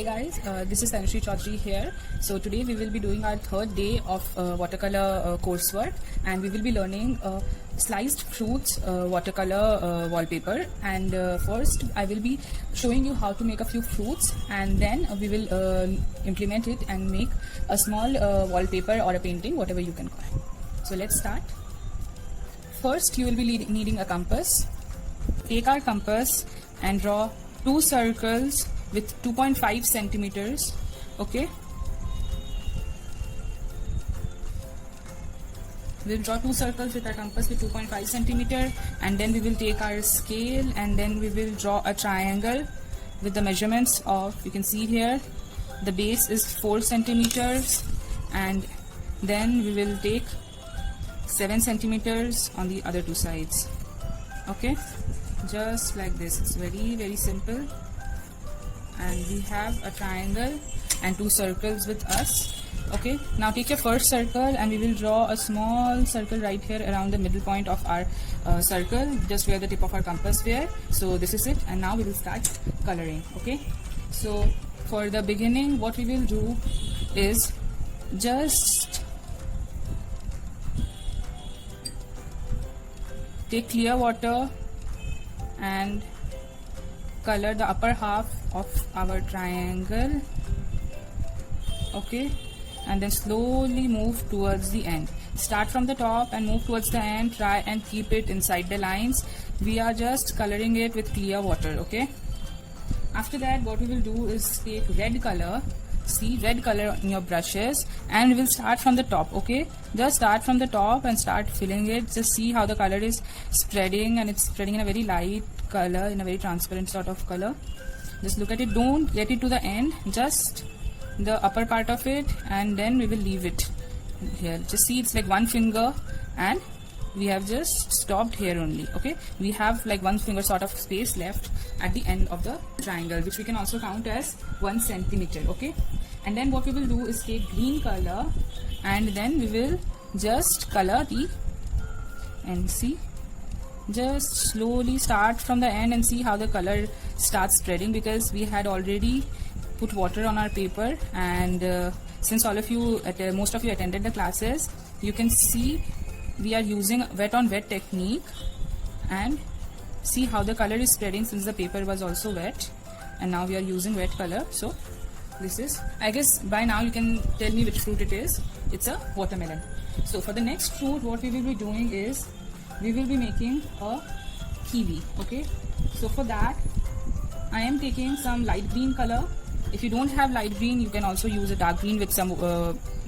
Hi guys, this is Tanushree Chaudhary here. So today we will be doing our third day of watercolor coursework, and we will be learning sliced fruits watercolor wallpaper. And first I will be showing you how to make a few fruits, and then we will implement it and make a small wallpaper or a painting, whatever you can call it. So let's start. First you will be needing a compass. Take our compass and draw two circles with 2.5 centimeters. Okay, we'll draw two circles with our compass with 2.5 centimeter, and then we will take our scale and then we will draw a triangle with the measurements of, you can see here, the base is 4 centimeters, and then we will take 7 centimeters on the other two sides. Okay, just like this. It's very simple, and we have a triangle and two circles with us. Okay, now take your first circle and we will draw a small circle right here around the middle point of our circle, just where the tip of our compass were. So this is it, and now we will start coloring. Okay, so for the beginning what we will do is just take clear water and color the upper half of our triangle. Okay, and then slowly move towards the end. Start from the top and move towards the end. Try and keep it inside the lines. We are just coloring it with clear water. Okay, after that what we will do is take red color. See, red color in your brushes, and we will start from the top. Okay, just start from the top and start filling it. Just see how the color is spreading, and it's spreading in a very light color, in a very transparent sort of color. Just look at it, don't get it to the end, just the upper part of it, and then we will leave it here. Just see, it's like one finger, and we have just stopped here only. Okay, we have like one finger sort of space left at the end of the triangle, which we can also count as 1 centimeter. Okay, and then what we will do is take green color, and then we will just color the end. See, just slowly start from the end and see how the color starts spreading, because we had already put water on our paper, and since all of you, most of you attended the classes, you can see we are using wet on wet technique, and see how the color is spreading since the paper was also wet, and now we are using wet color. So this is, I guess by now you can tell me which fruit it is. It's a watermelon. So for the next fruit what we will be doing is we will be making a kiwi. Okay, so for that I am taking some light green color. If you don't have light green, you can also use a dark green with some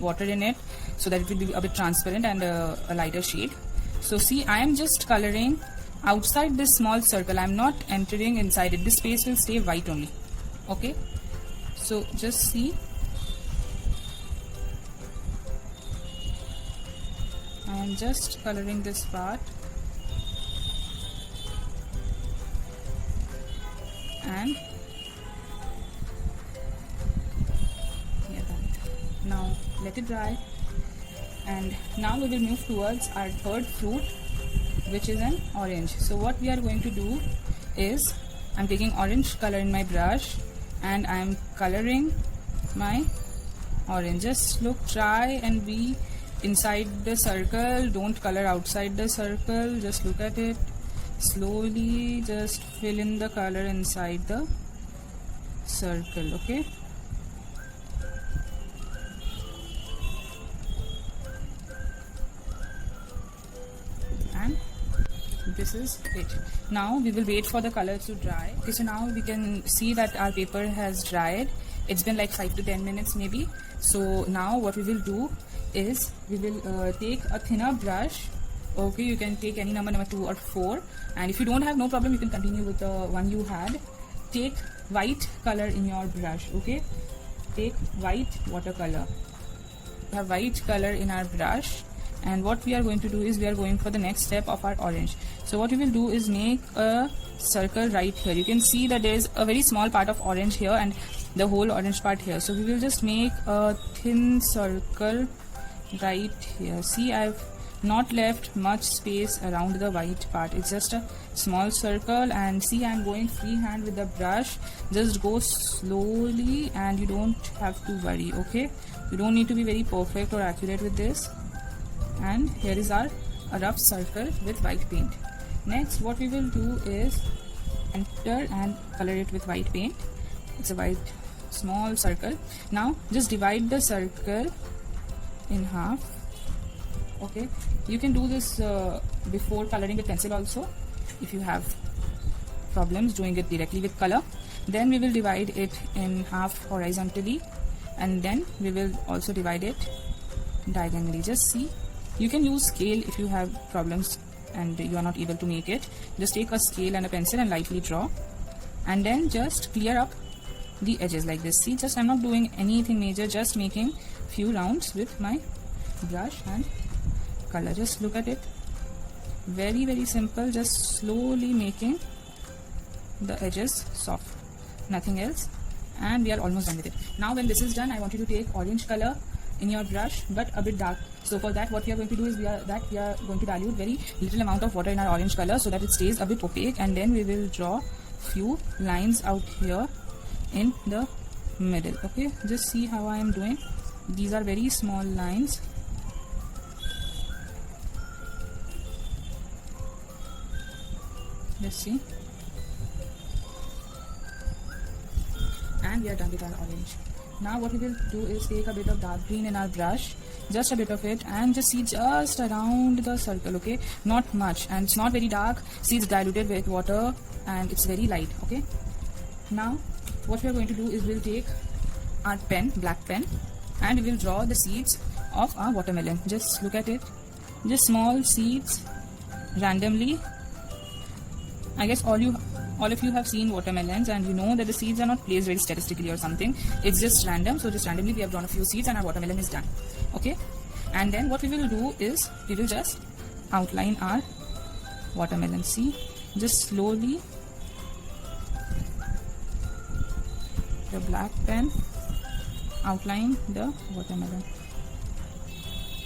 water in it, so that it will be a bit transparent and a lighter shade. So see, I am just coloring outside this small circle. I am not entering inside it. This space will stay white only. Okay, so just see, I am just coloring this part, and now let it dry, and now we will move towards our third fruit, which is an orange. So what we are going to do is, I'm taking orange color in my brush and I am coloring my orange. Just look, try and be inside the circle, don't color outside the circle. Just look at it, slowly just fill in the color inside the circle. Okay, and this is it. Now we will wait for the color to dry. Okay, so now we can see that our paper has dried. It's been like 5 to 10 minutes maybe. So now what we will do is we will take a thinner brush. Okay, you can take any number 2 or 4, and if you don't have, no problem, you can continue with the one you had. Take white color in your brush. Okay, take white watercolor. We have white color in our brush, and what we are going to do is we are going for the next step of our orange. So what we will do is make a circle right here. You can see that there is a very small part of orange here and the whole orange part here. So we will just make a thin circle right here. See, I've not left much space around the white part. It's just a small circle, and see, I'm going freehand with the brush. Just go slowly and you don't have to worry, okay? You don't need to be very perfect or accurate with this. And here is our a rough circle with white paint. Next, what we will do is enter and color it with white paint. It's a white small circle. Now just divide the circle in half. Okay, you can do this before coloring with pencil also if you have problems doing it directly with color. Then we will divide it in half horizontally, and then we will also divide it diagonally. Just see, you can use scale if you have problems and you are not able to make it. Just take a scale and a pencil and lightly draw, and then just clear up the edges like this. See, just I'm not doing anything major, just making few rounds with my brush and color. Just look at it, very very simple, just slowly making the edges soft, nothing else, and we are almost done with it. Now when this is done, I want you to take orange color in your brush, but a bit dark. So for that, what we are going to do is we are going to dilute very little amount of water in our orange color so that it stays a bit opaque, and then we will draw few lines out here in the middle. Okay, just see how I am doing. These are very small lines. Let's see, and we are done with our orange. Now what we will do is take a bit of dark green in our brush, just a bit of it, and just see just around the circle. Okay, not much, and it's not very dark. See, it's diluted with water and it's very light. Okay, now what we are going to do is we'll take our pen, black pen, and we will draw the seeds of our watermelon. Just look at it, just small seeds randomly. I guess all of you have seen watermelons, and you know that the seeds are not placed very statistically or something. It's just random. So just randomly we have drawn a few seeds and our watermelon is done. Okay, and then what we will do is we will just outline our watermelon. See, just slowly the black pen outline the watermelon.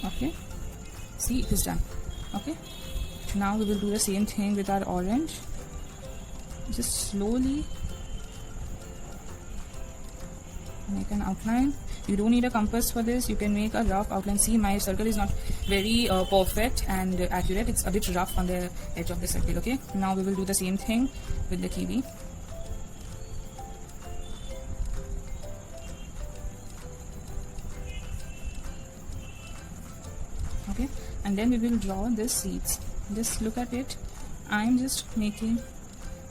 Okay, see, it is done. Okay, now we will do the same thing with our orange. Just slowly make an outline. You don't need a compass for this. You can make a rough outline. See, my circle is not very perfect and accurate. It's a bit rough on the edge of the circle. Okay, now we will do the same thing with the kiwi. Okay, and then we will draw the seeds. Just look at it. I'm just making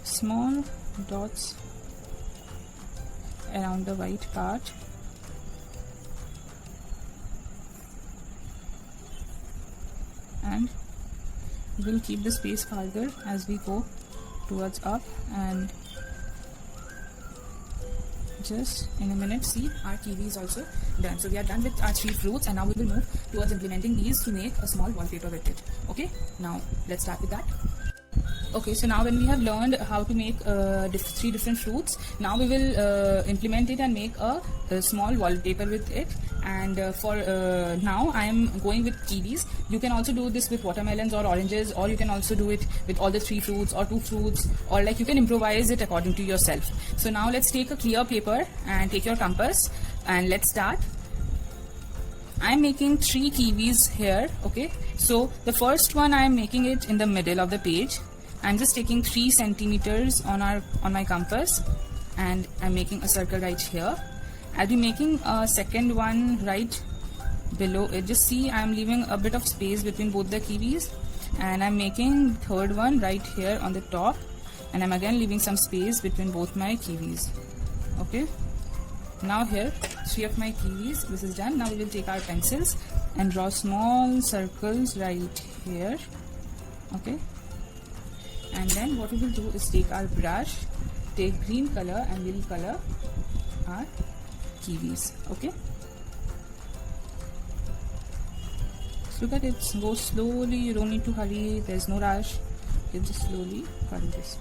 small dots around the white part, and we'll keep the space farther as we go towards up, and just in a minute, see, our kiwi is also done. So we are done with our 3 fruits, and now we will move towards implementing these to make a small wallpaper with it. Okay, now let's start with that. Okay, so now when we have learned how to make 3 different fruits, now we will implement it and make a small wallpaper with it. And for now I am going with kiwis. You can also do this with watermelons or oranges, or you can also do it with all the 3 fruits or 2 fruits, or like you can improvise it according to yourself. So now let's take a clear paper and take your compass, and let's start. I'm making 3 kiwis here. Okay, so the first one I'm making it in the middle of the page. I'm just taking 3 centimeters on my compass, and I'm making a circle right here. I'll be making a second one right below it. Just see, I'm leaving a bit of space between both the kiwis, and I'm making third one right here on the top, and I'm again leaving some space between both my kiwis. Okay, now here 3 of my kiwis, this is done. Now we will take our pencils and draw small circles right here. Okay, and then what we will do is take our brush, take green color, and we will color our kiwis. Okay, so look at it, go slowly, you don't need to hurry, there's no rush. You just slowly color this.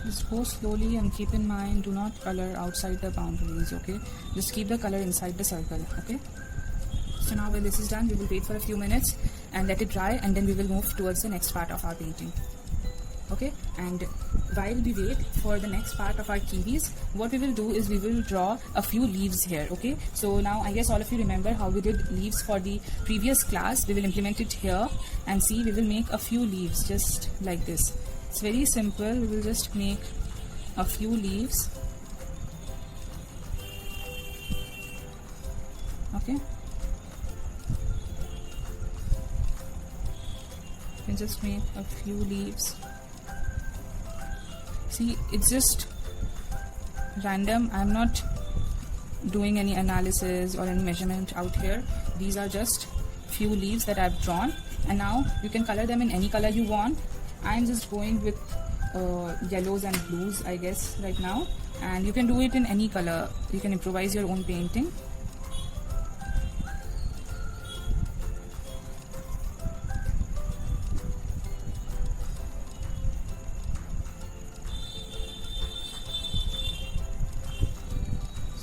Just go slowly and keep in mind, do not color outside the boundaries, okay? Just keep the color inside the circle, okay? So now when this is done, we will wait for a few minutes and let it dry, and then we will move towards the next part of our painting. Okay, and while we wait for the next part of our kiwis, what we will do is we will draw a few leaves here. Okay, so now I guess all of you remember how we did leaves for the previous class. We will implement it here, and see, we will make a few leaves just like this. It's very simple. We will just make a few leaves. Okay, you can just make a few leaves. See, it's just random. I'm not doing any analysis or any measurement out here. These are just few leaves that I've drawn, and now you can color them in any color you want. I'm just going with yellows and blues, I guess, right now, and you can do it in any color. You can improvise your own painting.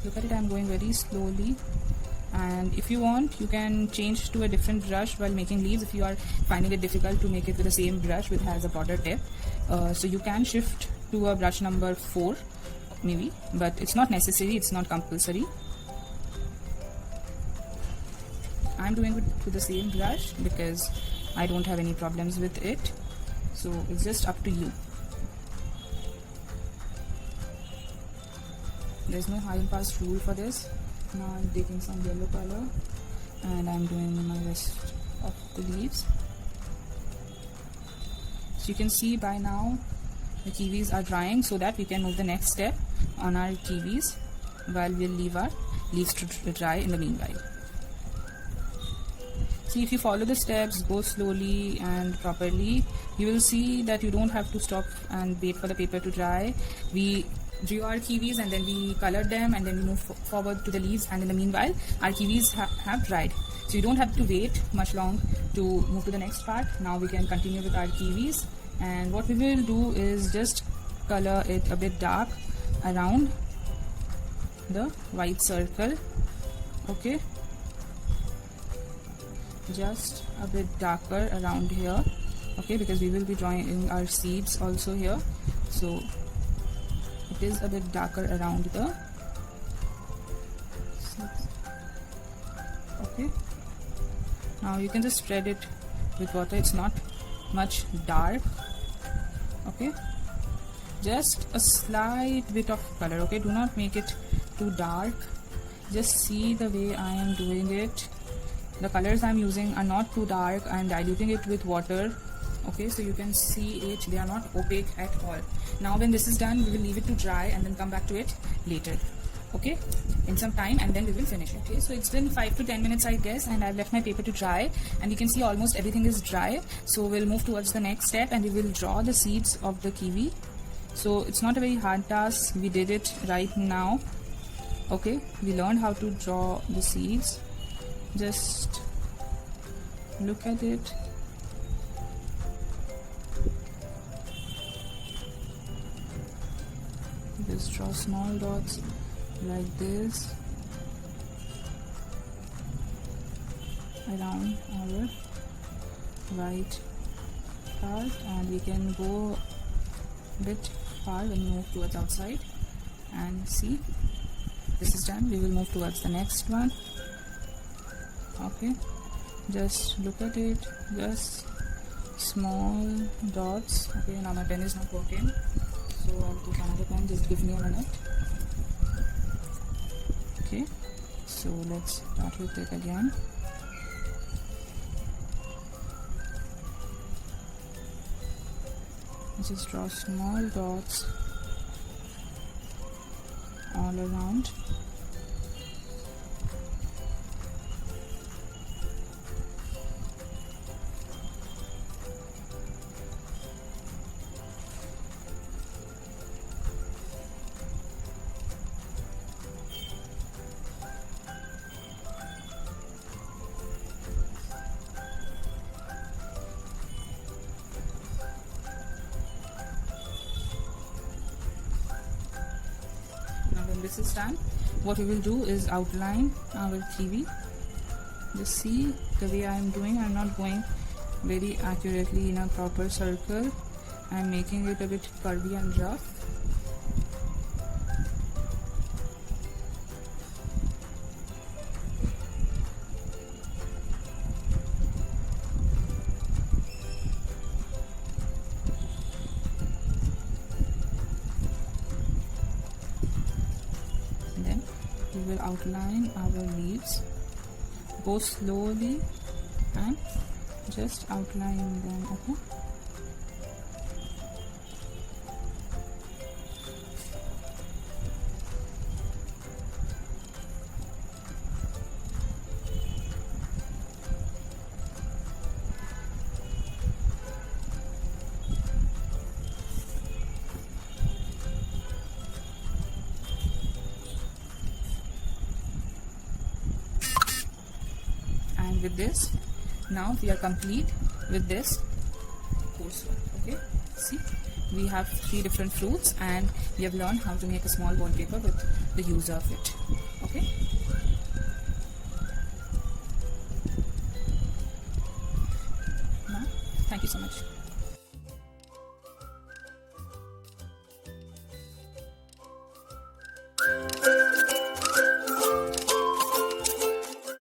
Look at it, I'm going very slowly, and if you want, you can change to a different brush while making leaves if you are finding it difficult to make it with the same brush which has a broader tip. So you can shift to a brush number 4 maybe, but it's not necessary, it's not compulsory. I'm doing it with the same brush because I don't have any problems with it, so it's just up to you. There's no high and fast rule for this. Now I'm taking some yellow color and I'm doing my rest of the leaves. So you can see by now the kiwis are drying, so that we can move the next step on our kiwis while we'll leave our leaves to dry in the meanwhile. See, if you follow the steps, go slowly and properly, you will see that you don't have to stop and wait for the paper to dry. We drew our kiwis and then we colored them, and then we move forward to the leaves, and in the meanwhile our kiwis have dried. So you don't have to wait much long to move to the next part. Now we can continue with our kiwis, and what we will do is just color it a bit dark around the white circle. Okay, just a bit darker around here. Okay, because we will be drawing our seeds also here, so it is a bit darker around the seeds. Okay, now you can just spread it with water. It's not much dark. Okay, just a slight bit of color. Okay, do not make it too dark. Just see the way I am doing it. The colors I'm using are not too dark. I'm diluting it with water. Okay, so you can see it, they are not opaque at all. Now when this is done, we will leave it to dry and then come back to it later, okay, in some time, and then we will finish it. Okay, so it's been 5 to 10 minutes I guess, and I've left my paper to dry, and you can see almost everything is dry. So we'll move towards the next step and we will draw the seeds of the kiwi. So it's not a very hard task, we did it right now. Okay, we learned how to draw the seeds. Just look at it. Just draw small dots like this around our white part, and we can go a bit far when we move towards outside. And see, this is done. We will move towards the next one. Okay, just look at it, just small dots. Okay, now my pen is not working, so I'll take another pen. Just give me a minute. Okay, so let's start with it again. Just draw small dots all around. this is done, what we will do is outline our kiwi. Just see the way I am doing. I'm not going very accurately in a proper circle. I'm making it a bit curvy and rough. Then we will outline our leaves. Go slowly and just outline them, okay? And with this, now we are complete with this coursework. Okay, see, we have 3 different fruits and we have learned how to make a small wallpaper with the use of it. Okay, now thank you so much.